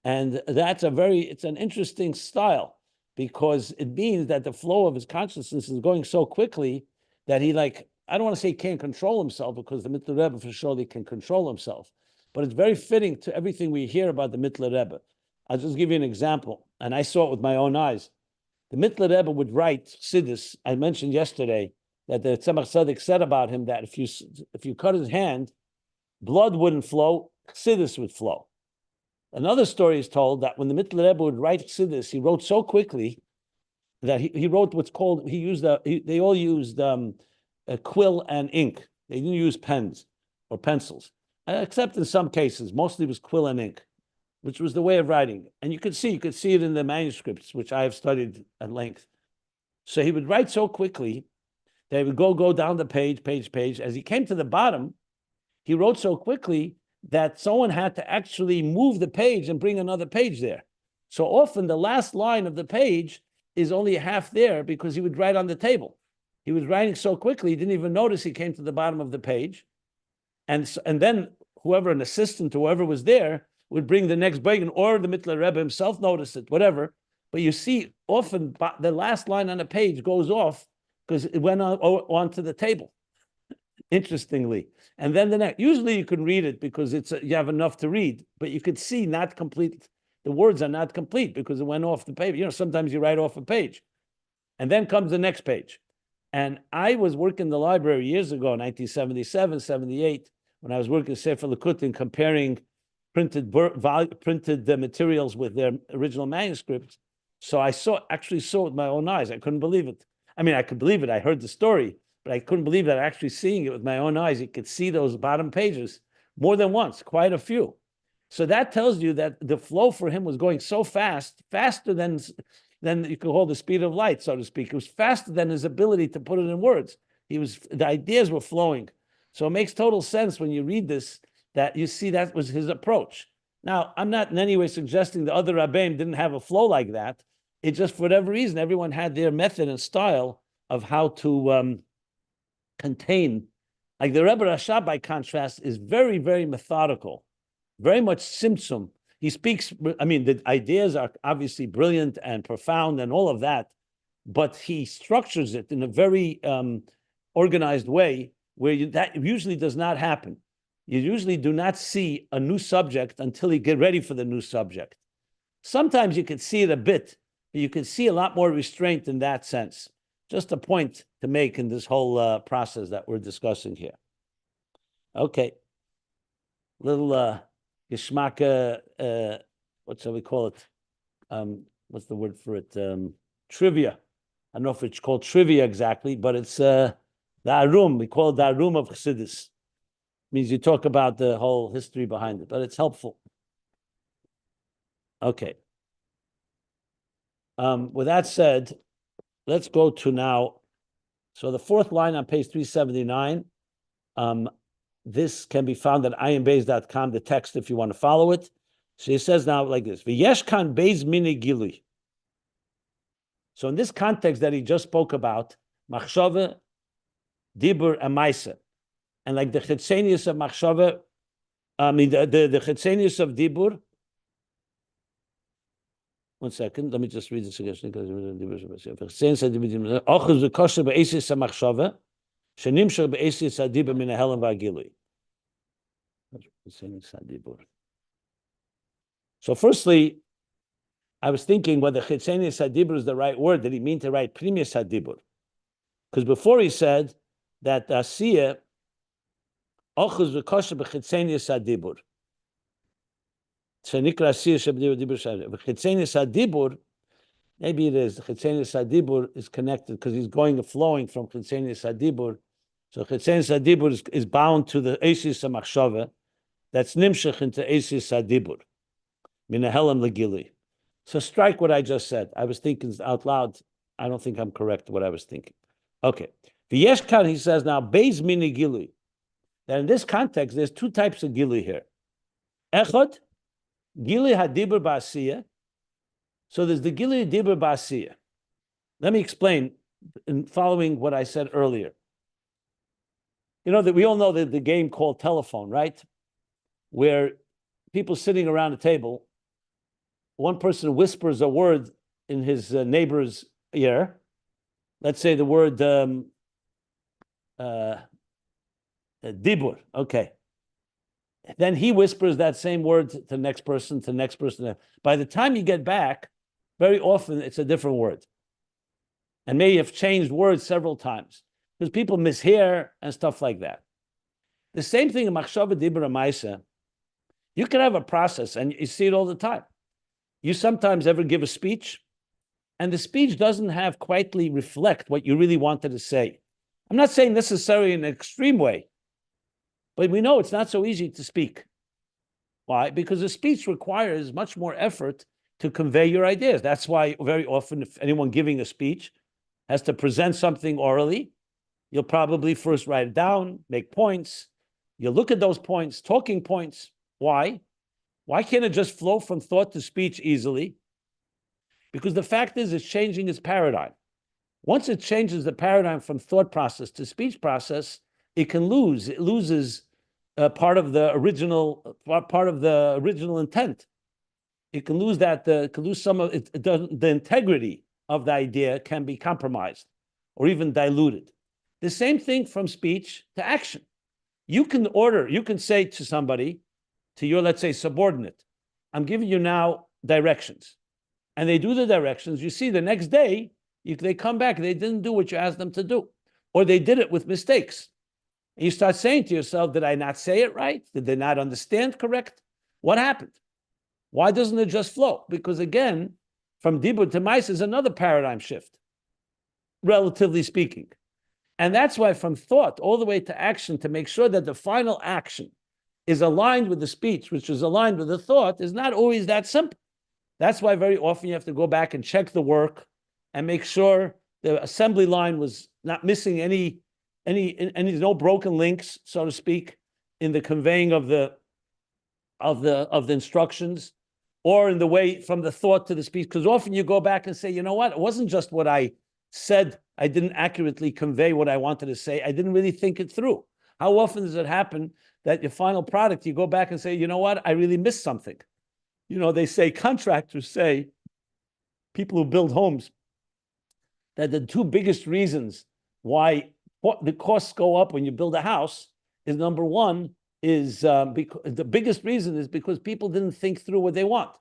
And that's it's an interesting style, because it means that the flow of his consciousness is going so quickly that he I don't want to say he can't control himself, because the Mittler Rebbe for sure he can control himself, but it's very fitting to everything we hear about the Mittler Rebbe. I'll just give you an example, and I saw it with my own eyes. The Mittler Rebbe would write Siddur. I mentioned yesterday that the Tzemach Tzedek said about him that if you cut his hand, blood wouldn't flow, Siddur would flow. Another story is told that when the Mittler Rebbe would write Siddur, he wrote so quickly that he wrote what's called, they all used a quill and ink. They didn't use pens or pencils, except in some cases. Mostly it was quill and ink, which was the way of writing. And you could see it in the manuscripts, which I have studied at length. So he would write so quickly that he would go down the page. As he came to the bottom, he wrote so quickly that someone had to actually move the page and bring another page there. So often the last line of the page is only half there because he would write on the table. He was writing so quickly, he didn't even notice he came to the bottom of the page. And then whoever, an assistant, whoever was there, would bring the next Began, or the Mittler Rebbe himself noticed it, whatever. But you see, often the last line on a page goes off because it went onto the table, interestingly. And then the next, usually you can read it because you have enough to read, but you could see not complete. The words are not complete because it went off the paper. Sometimes you write off a page. And then comes the next page. And I was working in the library years ago, 1977, 78, when I was working at Sefer Likutin, comparing printed materials with their original manuscripts. So I actually saw it with my own eyes. I couldn't believe it. I mean, I could believe it. I heard the story, but I couldn't believe that actually seeing it with my own eyes. You could see those bottom pages more than once, quite a few. So that tells you that the flow for him was going so fast, faster than you could hold the speed of light, so to speak. It was faster than his ability to put it in words. The ideas were flowing. So it makes total sense when you read this, that you see that was his approach. Now, I'm not in any way suggesting the other Rabbeim didn't have a flow like that. It just, for whatever reason, everyone had their method and style of how to contain. Like the Rebbe Rashab, by contrast, is very, very methodical, very much simtsum. He speaks, I mean, the ideas are obviously brilliant and profound and all of that, but he structures it in a very organized way where that usually does not happen. You usually do not see a new subject until you get ready for the new subject. Sometimes you can see it a bit, but you can see a lot more restraint in that sense. Just a point to make in this whole process that we're discussing here. Okay. Little geschmack, what shall we call it? What's the word for it? Trivia. I don't know if it's called trivia exactly, but it's the arum. We call it the arum of Chassidus. Means you talk about the whole history behind it, but it's helpful. Okay. With that said, let's go to now. So the fourth line on page 379, this can be found at iambays.com, the text, if you want to follow it. So he says now like this: V'yesh kan beis mini gilui. So in this context that he just spoke about, machshava, dibur, and maisa, and like the chitzenius of machshava, I mean the chitzenius of dibur. 1 second, let me just read this again. So firstly, I was thinking whether chitzenius hadibur is the right word. Did he mean to write primus hadibur? Because before he said that asiya ochuz v'kosher b'chitzenius hadibur. Shenikra asiya shebdibur dibur shadibur. Chitzenius hadibur, maybe it is. Chitzenius hadibur is connected because he's going and flowing from chitzenius hadibur. So chitzenius hadibur is bound to the esis hamachshava that's nimshach into esis hadibur. Minahelam legili. So strike what I just said. I was thinking out loud. I don't think I'm correct what I was thinking. Okay. V'yeshkan, he says now, beis mini gili. That in this context, there's two types of gili here. Echad, gili hadibur ba'asiyah. So there's the gili hadibur ba'asiyah. Let me explain in following what I said earlier. You know that we all know that the game called telephone, right? Where people sitting around a table, one person whispers a word in his neighbor's ear. Let's say the word dibur. Okay. Then he whispers that same word to the next person, to the next person. By the time you get back, very often it's a different word. And may have changed words several times. Because people mishear and stuff like that. The same thing in machshava dibur amaisa. You can have a process, and you see it all the time. You sometimes ever give a speech, and the speech doesn't have quietly reflect what you really wanted to say. I'm not saying necessarily in an extreme way, but we know it's not so easy to speak. Why? Because a speech requires much more effort to convey your ideas. That's why very often if anyone giving a speech has to present something orally, you'll probably first write it down, make points. You'll look at those points, talking points. Why? Why can't it just flow from thought to speech easily? Because the fact is it's changing its paradigm. Once it changes the paradigm from thought process to speech process, it loses part of the original intent. It can lose that, can lose some of it. The integrity of the idea can be compromised or even diluted. The same thing from speech to action. You can say to somebody, to your, let's say, subordinate, I'm giving you now directions. And they do the directions. You see, the next day, they come back, they didn't do what you asked them to do. Or they did it with mistakes. And you start saying to yourself, did I not say it right? Did they not understand correct? What happened? Why doesn't it just flow? Because again, from dibur to mais is another paradigm shift, relatively speaking. And that's why from thought all the way to action, to make sure that the final action is aligned with the speech, which is aligned with the thought, is not always that simple. That's why very often you have to go back and check the work and make sure the assembly line was not missing any no broken links, so to speak, in the conveying of the instructions, or in the way from the thought to the speech. Because often you go back and say, you know what, it wasn't just what I said, I didn't accurately convey what I wanted to say. I didn't really think it through. How often does it happen that your final product, you go back and say, you know what, I really missed something. You know, they say, contractors say, people who build homes, that the two biggest reasons why the costs go up when you build a house is, number one, is because the biggest reason is because people didn't think through what they want.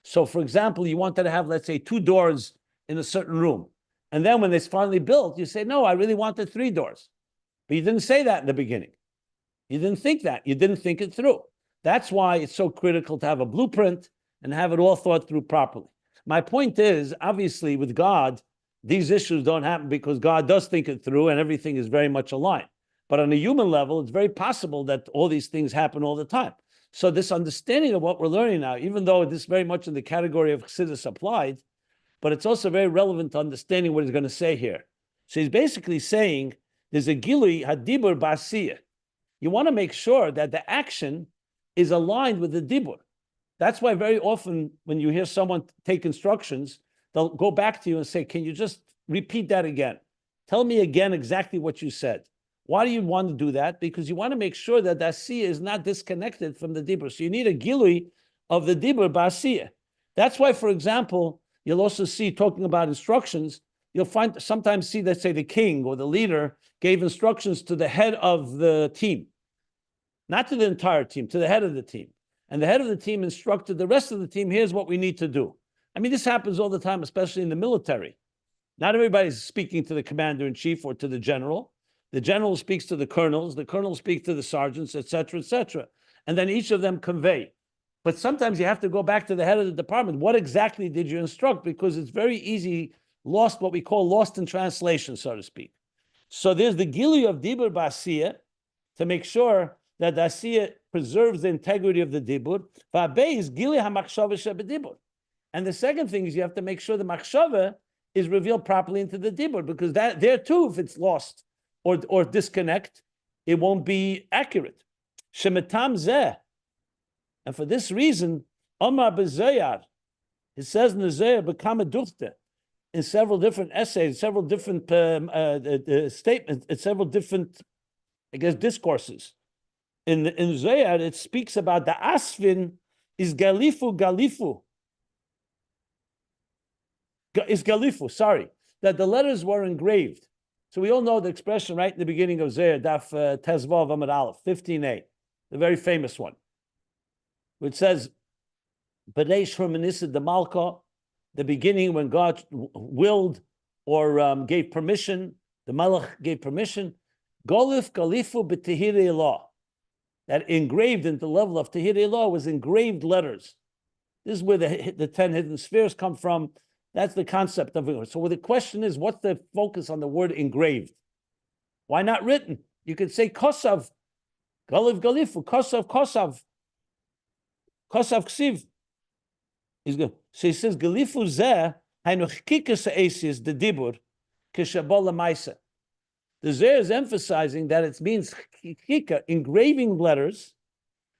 So, for example, you wanted to have, let's say, 2 doors in a certain room. And then when it's finally built, you say, no, I really wanted 3 doors. But you didn't say that in the beginning. You didn't think that. You didn't think it through. That's why it's so critical to have a blueprint and have it all thought through properly. My point is, obviously, with God, these issues don't happen because God does think it through and everything is very much aligned. But on a human level, it's very possible that all these things happen all the time. So this understanding of what we're learning now, even though this is very much in the category of Chassidus applied, but it's also very relevant to understanding what he's going to say here. So he's basically saying there's a gili hadibur ba'asiyah. You want to make sure that the action is aligned with the dibur. That's why very often when you hear someone take instructions, they'll go back to you and say, can you just repeat that again? Tell me again exactly what you said. Why do you want to do that? Because you want to make sure that the Asiya is not disconnected from the Dibur. So you need a Gilui of the Dibur Ba'asiyah. That's why, for example, you'll also see, talking about instructions, you'll sometimes see that, say, the king or the leader gave instructions to the head of the team, not to the entire team, to the head of the team. And the head of the team instructed the rest of the team, here's what we need to do. I mean, this happens all the time, especially in the military. Not everybody's speaking to the commander-in-chief or to the general. The general speaks to the colonels speak to the sergeants, etc., etc. And then each of them convey. But sometimes you have to go back to the head of the department. What exactly did you instruct? Because it's very easy, what we call lost in translation, so to speak. So there's the Gili of Dibur Ba'asiyah to make sure that the Asiyah preserves the integrity of the Dibur. Va'abei is Gili HaMachshava Shebedibur. And the second thing is you have to make sure the Machshava is revealed properly into the Dibur, because that there too, if it's lost or disconnect, it won't be accurate. Shemetam zeh. And for this reason, Omar B'Zayar, it says in the Zayar, B'kama Duchte, in several different essays, several different statements, several different, I guess, discourses. In Zayar, it speaks about the Asfin is Galifu, that the letters were engraved. So we all know the expression right in the beginning of Zayar, Daf Tezvav Amud Aleph, 15a, the very famous one, which says, Bereish Hermanissa de Malka, the beginning when God willed or gave permission, the Malach gave permission, Golif Galifu B'Tehirei Law, that engraved into the level of Tehirei Law was engraved letters. This is where the 10 hidden spheres come from. That's the concept of it. So the question is, what's the focus on the word engraved? Why not written? You could say kosav, galiv galifu, kosav kosav, kosav ksiv. He's good. So he says galifu zeh hainu chkikas ha'esis the dibur kishabol lemaisa. The zeh is emphasizing that it means chkika, engraving letters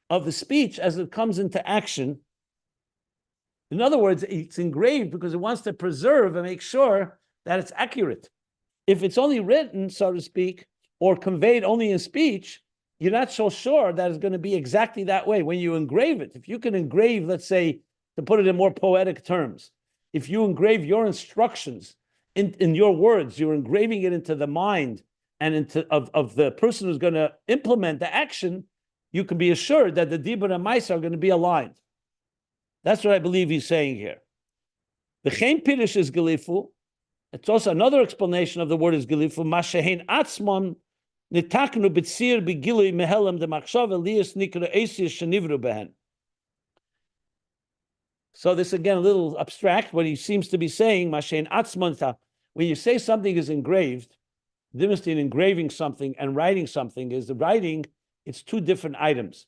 of the speech as it comes into action. In other words, it's engraved because it wants to preserve and make sure that it's accurate. If it's only written, so to speak, or conveyed only in speech, you're not so sure that it's going to be exactly that way. When you engrave it, if you can engrave, let's say, to put it in more poetic terms, if you engrave your instructions in your words, you're engraving it into the mind and into of the person who's going to implement the action, you can be assured that the Dibur and Maisa are going to be aligned. That's what I believe he's saying here. The Chen Pirish is Galifu. It's also another explanation of the word is Galifu. Mashehin Atzmon nitaknu b'tzir b'gilui mehelam de machshava liyas nikra esis shenivru behen. So this again a little abstract. What he seems to be saying, Mashehin Atzmon, when you say something is engraved, the difference between engraving something and writing something is the writing. It's two different items.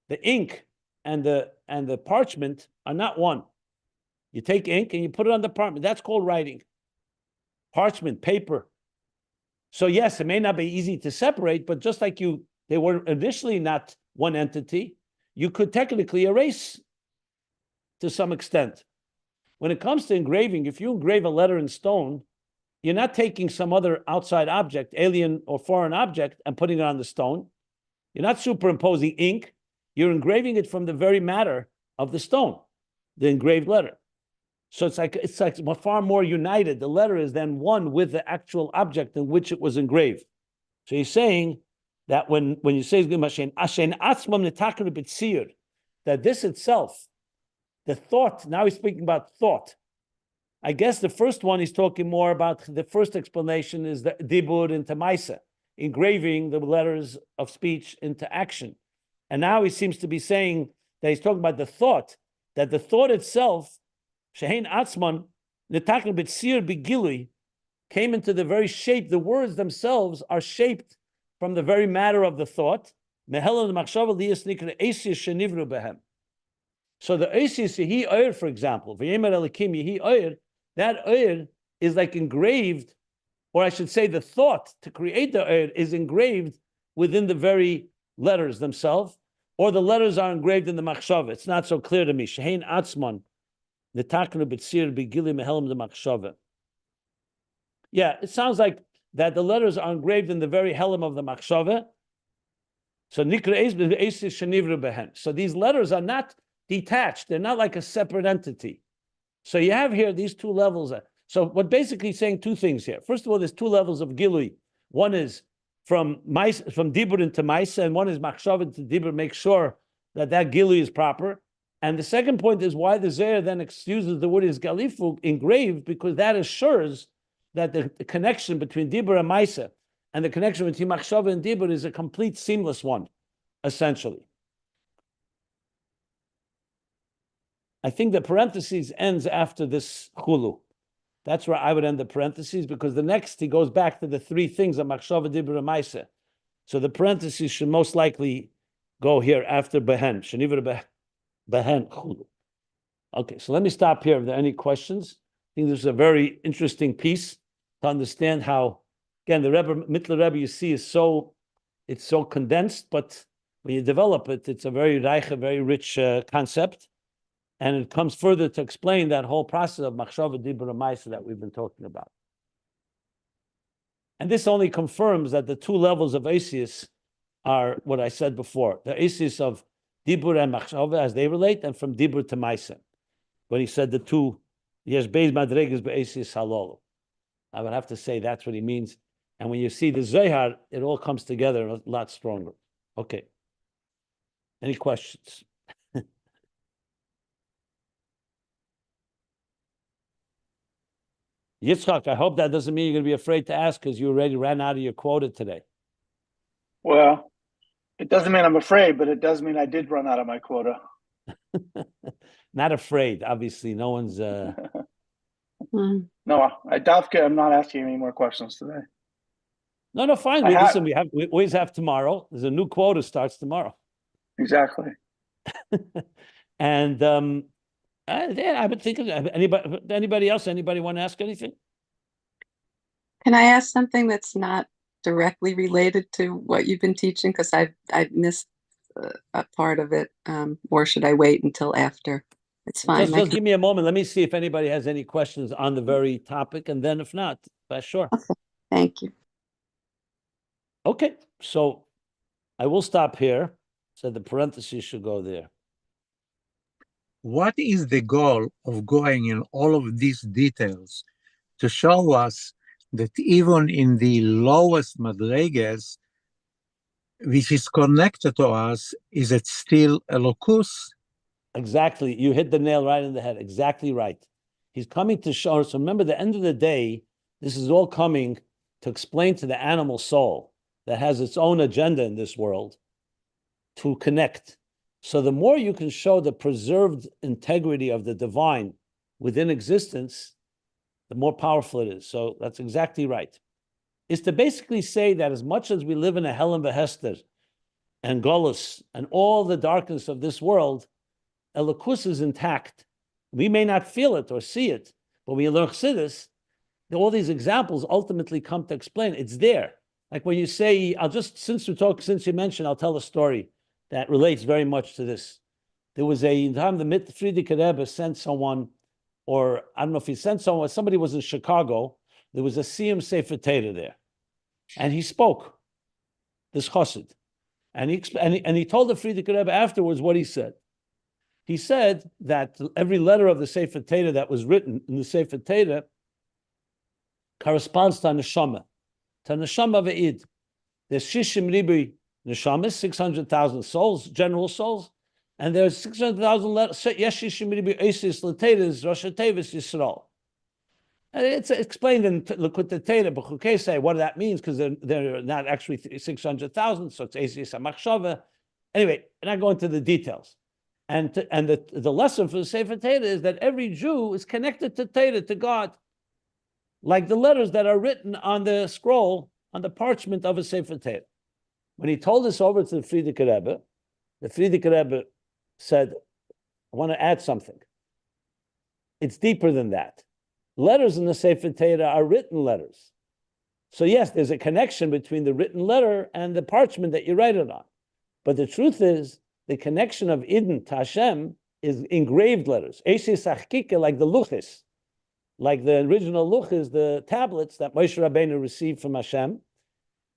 The ink and the parchment are not one. You take ink and you put it on the parchment. That's called writing. Parchment, paper. So yes, it may not be easy to separate, but just like they were initially not one entity, you could technically erase to some extent. When it comes to engraving, if you engrave a letter in stone, you're not taking some other outside object, alien or foreign object, and putting it on the stone. You're not superimposing ink. You're engraving it from the very matter of the stone, the engraved letter. So it's like far more united. The letter is then one with the actual object in which it was engraved. So he's saying that when you say that this itself, the thought, now he's speaking about thought. I guess the first one he's talking more about, the first explanation is the dibur into maisa, engraving the letters of speech into action. And now he seems to be saying that he's talking about the thought, that the thought itself, Shehein Atzman, Netakn B'Tzir B'Gilui, came into the very shape. The words themselves are shaped from the very matter of the thought. So the Eisius Yehi Oyer, for example, V'yemer Elikim Yehi Oyer, that Oyer is like engraved, or I should say the thought to create the Oyer is engraved within the very letters themselves. or the letters are engraved in the machshava. It's not so clear to me. Shehein atzman netaknu b'tzir b'gili mehelm the machshava. Yeah, it sounds like that the letters are engraved in the very helm of the machshava. So so these letters are not detached. They're not like a separate entity. So you have here these two levels. So what basically saying two things here. First of all, there's two levels of gilui. One is from dibur into maisa, and one is machshava to dibur. Make sure that gilui is proper. And the second point is why the Zohar then uses the word is galifu, engraved, because that assures that the connection between dibur and maisa and the connection between machshava and dibur is a complete seamless one, essentially. I think the parentheses ends after this chulu. That's where I would end the parentheses, because the next he goes back to the three things of machshava, dibur, and maisa. So the parentheses should most likely go here after behen. Shenivra behen chulu. Okay, so let me stop here. If there are any questions, I think this is a very interesting piece to understand how, again, the Rebbe, Mittler Rebbe, you see, it's so condensed, but when you develop it, it's a very reich, very rich concept. And it comes further to explain that whole process of machshava, dibur, and maisa that we've been talking about. And this only confirms that the two levels of Asius are what I said before. The Asius of dibur and machshava as they relate, and from dibur to maisa. When he said the two, yes, beis madregas be'asius halolu. I would have to say that's what he means. And when you see the Zohar, it all comes together a lot stronger. Okay. Any questions? Yitzchak, I hope that doesn't mean you're going to be afraid to ask because you already ran out of your quota today. Well, it doesn't mean I'm afraid, but it does mean I did run out of my quota. Not afraid, obviously. No one's. No, I doubt I'm not asking any more questions today. No, fine. We always have tomorrow. There's a new quota starts tomorrow. Exactly. And I would think of anybody else. Anybody want to ask anything? Can I ask something that's not directly related to what you've been teaching? Because I missed a part of it. Or should I wait until after? It's fine. Just give me a moment. Let me see if anybody has any questions on the very topic, and then if not, sure. Okay. Thank you. Okay, so I will stop here. So the parentheses should go there. What is the goal of going in all of these details to show us that even in the lowest madreges, which is connected to us, is it still elokus? Exactly. You hit the nail right in the head. Exactly right. He's coming to show us. Remember, the end of the day, this is all coming to explain to the animal soul that has its own agenda in this world to connect. So the more you can show the preserved integrity of the divine within existence, the more powerful it is. So that's exactly right. Is to basically say that as much as we live in a hell and Hester and Golus and all the darkness of this world, Elokus is intact. We may not feel it or see it, but when you learn Chassidus, all these examples ultimately come to explain it's there. Like when you say, since you mentioned, I'll tell a story that relates very much to this. There was the Frierdiker Rebbe sent someone, or I don't know if he sent someone, somebody was in Chicago, there was a Siyum Sefer Torah there. And he spoke, this chassid. And he told the Frierdiker Rebbe afterwards what he said. He said that every letter of the Sefer Torah that was written in the Sefer Torah corresponds to a neshama ve'id. There's shishim ribi neshamas, 600,000 souls, general souls, and there's 600,000 letters. Yesh shishim ribi esis l'teiras Rosh Tevis Yisrael. And it's explained in Likutei Torah, but say what that means because they're not actually 600,000, so it's esis hamachshava. Anyway, I'm not going into the details. And the lesson for the Sefer Torah is that every Jew is connected to Torah, to God, like the letters that are written on the scroll, on the parchment of a Sefer Torah. When he told this over to the Frierdiker Rebbe, the Frierdiker Rebbe said, I want to add something. It's deeper than that. Letters in the Sefer Torah are written letters. So yes, there's a connection between the written letter and the parchment that you write it on. But the truth is the connection of Eden to Hashem is engraved letters. Eishes achkike, like the luchis, like the original luchis, the tablets that Moshe Rabbeinu received from Hashem.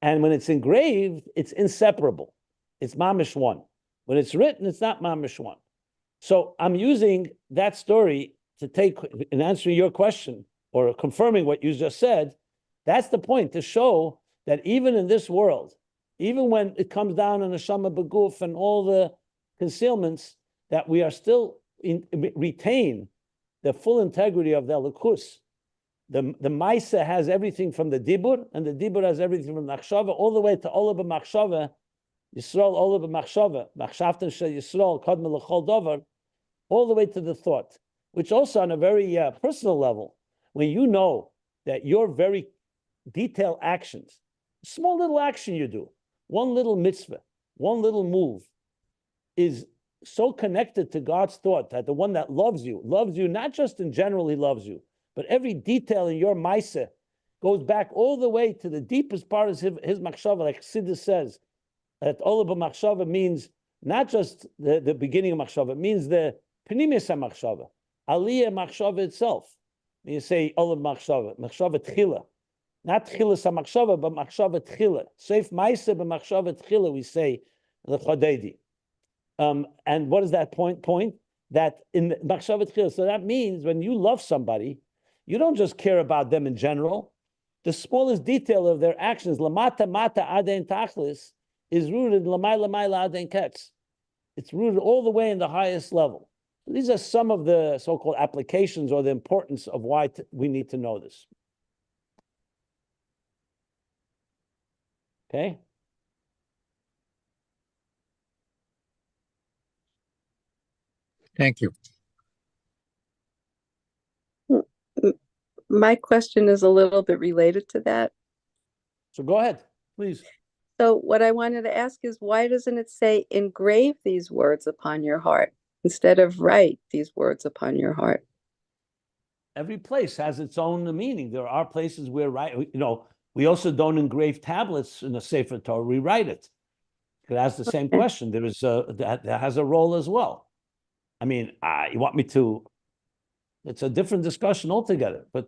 And when it's engraved, it's inseparable. It's mamish one. When it's written, it's not mamish one. So I'm using that story to take, in answering your question, or confirming what you just said, that's the point, to show that even in this world, even when it comes down on the Neshama Beguf and all the concealments, that we are still retain the full integrity of the Elokus. The Maisa has everything from the Dibur, and the Dibur has everything from Machshava, all the way to Ola b'Machshava, Yisrael Ola b'Machshava, Machshavten shel Yisrael, Kodma l'chol dover, all the way to the thought, which also on a very personal level, when you know that your very detailed actions, small little action you do, one little mitzvah, one little move, is so connected to God's thought that the one that loves you not just in general, he loves you, but every detail in your Maisa goes back all the way to the deepest part of his Machshava, like Chassidus says, that Ola b'Machshava means not just the beginning of Machshava, it means the Pnimis HaMachshava, Aliyah Machshava itself. When you say Ola b'Machshava, Machshava Tchila, not Tchila HaMachshava, but Machshava Tchila. Seif Maisa b'Machshava Tchila, we say, the Chodedi. And what is that point? That in the Machshava Tchila, so that means when you love somebody, you don't just care about them in general. The smallest detail of their actions, lamata mata aden tachlis, is rooted lamai lamai aden ketz. It's rooted all the way in the highest level. So these are some of the so-called applications or the importance of why we need to know this. Okay. Thank you. My question is a little bit related to that. So go ahead, please. So what I wanted to ask is, why doesn't it say engrave these words upon your heart instead of write these words upon your heart? Every place has its own meaning. There are places where, we also don't engrave tablets in a Sefer Torah, we write it. It has the same question. There is that has a role as well. I mean, you want me to? It's a different discussion altogether. But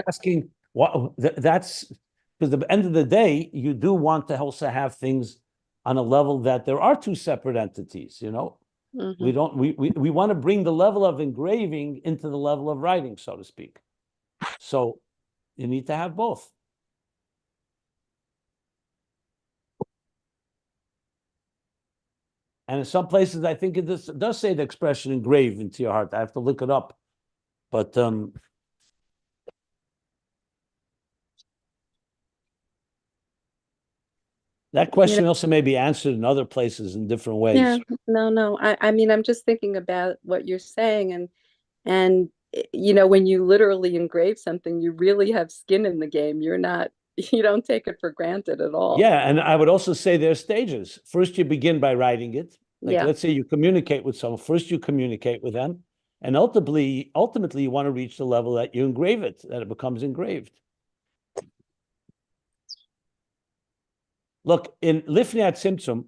asking what. That's because at the end of the day, you do want to also have things on a level that there are two separate entities. Mm-hmm. We want to bring the level of engraving into the level of writing, so to speak. So you need to have both. And in some places, I think it does say the expression engrave into your heart. I have to look it up. But that question also may be answered in other places in different ways. Yeah, no. I mean, I'm just thinking about what you're saying. And when you literally engrave something, you really have skin in the game. You don't take it for granted at all. Yeah, and I would also say there are stages. First, you begin by writing it. Let's say you communicate with someone. First, you communicate with them. And ultimately, you want to reach the level that you engrave it, that it becomes engraved. Look, in Lifnei Tzimtzum,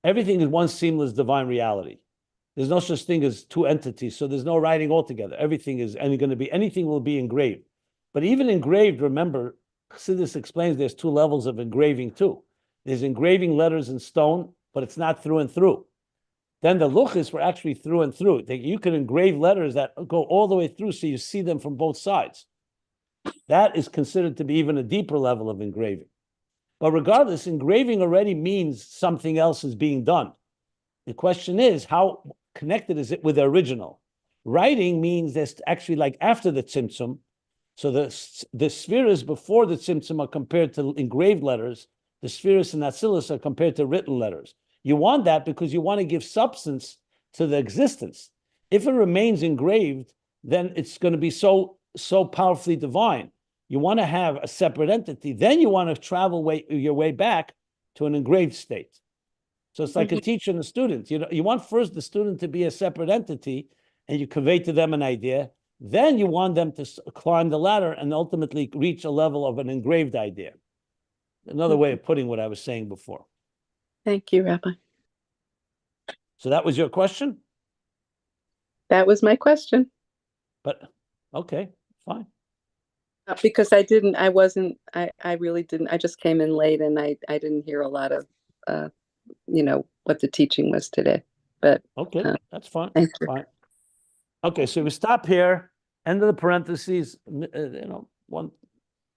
everything is one seamless divine reality. There's no such thing as two entities, so there's no writing altogether. Everything is anything will be engraved. But even engraved, remember, Chassidus explains there's two levels of engraving too. There's engraving letters in stone, but it's not through and through. Then the luchis were actually through and through. You can engrave letters that go all the way through so you see them from both sides. That is considered to be even a deeper level of engraving. But regardless, engraving already means something else is being done. The question is, how connected is it with the original? Writing means there's actually like after the tzimtzum. So the spheres before the tzimtzum are compared to engraved letters. The spheres and atzilus are compared to written letters. You want that because you want to give substance to the existence. If it remains engraved, then it's going to be so powerfully divine. You want to have a separate entity. Then you want to travel your way back to an engraved state. So it's like a teacher and a student. You want first the student to be a separate entity, and you convey to them an idea. Then you want them to climb the ladder and ultimately reach a level of an engraved idea. Another way of putting what I was saying before. Thank you, Rabbi. So that was your question? That was my question. But, okay, fine. Because I really didn't, I just came in late and I didn't hear a lot of, what the teaching was today, but. Okay, that's fine, Thank you. fine. Okay, so we stop here, end of the parentheses, one